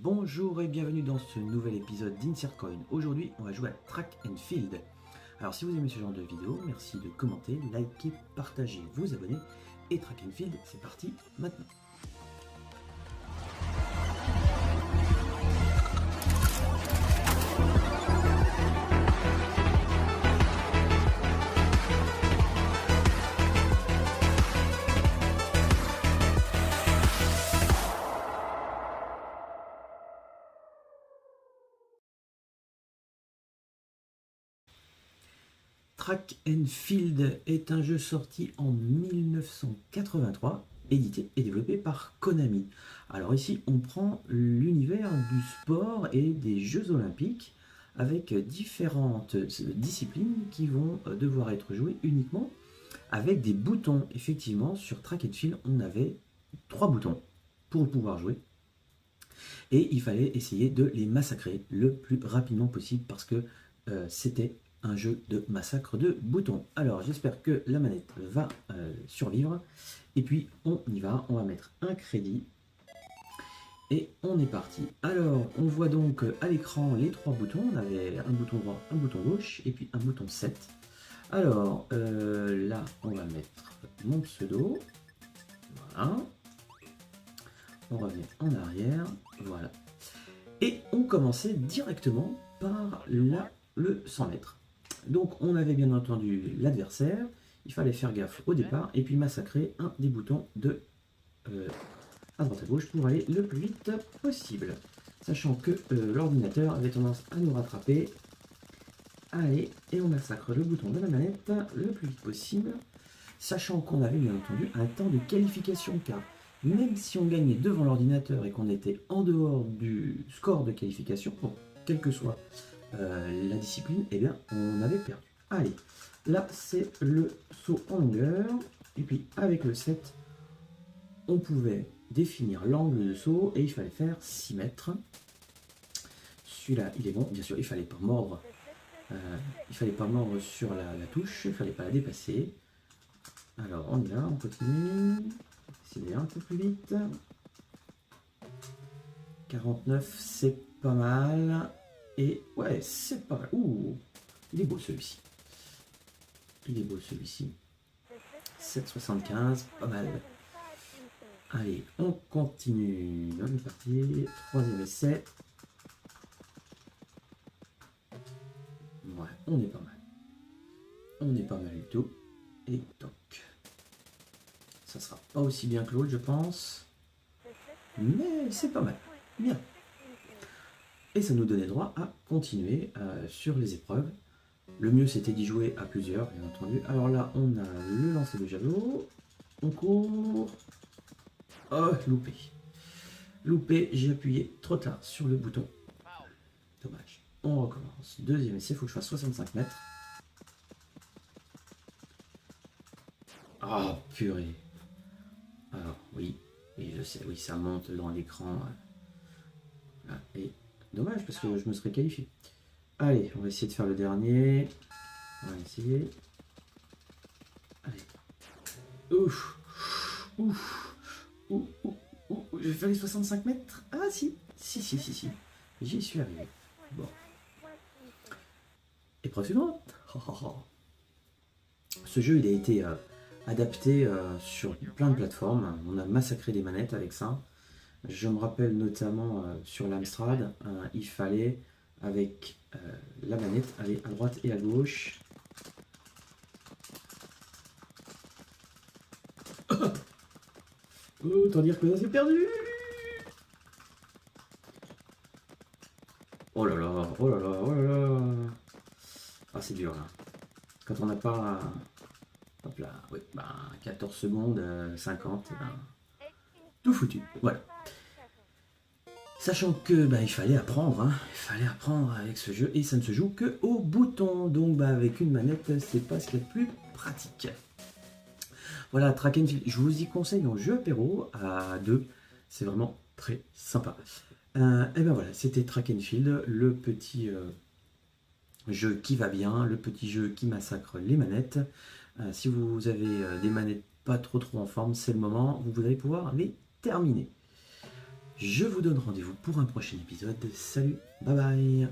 Bonjour et bienvenue dans ce nouvel épisode d'Insert Coin. Aujourd'hui, on va jouer à Track and Field. Alors si vous aimez ce genre de vidéo, merci de commenter, liker, partager, vous abonner. Et Track and Field, c'est parti maintenant. Track and Field est un jeu sorti en 1983, édité et développé par Konami. Alors ici, on prend l'univers du sport et des Jeux Olympiques avec différentes disciplines qui vont devoir être jouées uniquement avec des boutons. Effectivement, sur Track and Field, on avait 3 boutons pour pouvoir jouer. Et il fallait essayer de les massacrer le plus rapidement possible parce que c'était un jeu de massacre de boutons. Alors j'espère que la manette va survivre. Et puis on y va, on va mettre un crédit. Et on est parti. Alors on voit donc à l'écran les 3 boutons. On avait un bouton droit, un bouton gauche et puis un bouton 7. Alors là on va mettre mon pseudo. Voilà. On revient en arrière. Voilà. Et on commençait directement par le 100 mètres. Donc on avait bien entendu l'adversaire, il fallait faire gaffe au départ et puis massacrer un des boutons de à droite à gauche pour aller le plus vite possible. Sachant que l'ordinateur avait tendance à nous rattraper. Allez, et on massacre le bouton de la manette le plus vite possible. Sachant qu'on avait bien entendu un temps de qualification car même si on gagnait devant l'ordinateur et qu'on était en dehors du score de qualification, bon, quelle que soit la discipline, eh bien on avait perdu. Allez, là c'est le saut en longueur, et puis avec le 7, on pouvait définir l'angle de saut, et il fallait faire 6 mètres. Celui-là, il est bon, bien sûr, il fallait pas mordre sur la touche, il fallait pas la dépasser. Alors on y va, on continue, c'est bien un peu plus vite. 49, c'est pas mal. Et ouais, c'est pas mal. Ouh, il est beau celui-ci. Il est beau celui-ci. 7,75, pas mal. Allez, on continue. On est parti. Troisième essai. Ouais, on est pas mal. On est pas mal du tout. Et toc. Ça sera pas aussi bien que l'autre, je pense. Mais c'est pas mal. Bien. Et ça nous donnait droit à continuer sur les épreuves. Le mieux c'était d'y jouer à plusieurs, bien entendu. Alors là, on a le lancer de javelot. On court. Oh, loupé. Loupé, j'ai appuyé trop tard sur le bouton. Dommage. On recommence. Deuxième essai, il faut que je fasse 65 mètres. Ah, oh, purée. Alors, oui, je sais, oui, ça monte dans l'écran. Et dommage parce que je me serais qualifié. Allez, on va essayer de faire le dernier. On va essayer. Allez. Ouf. Ouf. Ouf. Ouf. Ouf. Je vais faire les 65 mètres. Ah si. Si. J'y suis arrivé. Bon. Épreuve suivante. Ce jeu, il a été adapté sur plein de plateformes. On a massacré des manettes avec ça. Je me rappelle notamment sur l'Amstrad, il fallait avec la manette aller à droite et à gauche. Autant dire que là c'est perdu. Oh là là, oh là là, oh là là. Ah c'est dur là. Quand on n'a pas... Hop là, oui, 14 secondes, 50, tout foutu, voilà. Sachant que il fallait apprendre, il fallait apprendre avec ce jeu et ça ne se joue que au bouton, donc avec une manette c'est pas ce qu'il y a de plus pratique. Voilà, Track and Field, je vous y conseille en jeu apéro à 2, c'est vraiment très sympa. Et ben voilà, c'était Track and Field, le petit jeu qui va bien, le petit jeu qui massacre les manettes. Si vous avez des manettes pas trop en forme, c'est le moment, vous allez pouvoir les terminer. Je vous donne rendez-vous pour un prochain épisode. Salut, bye bye.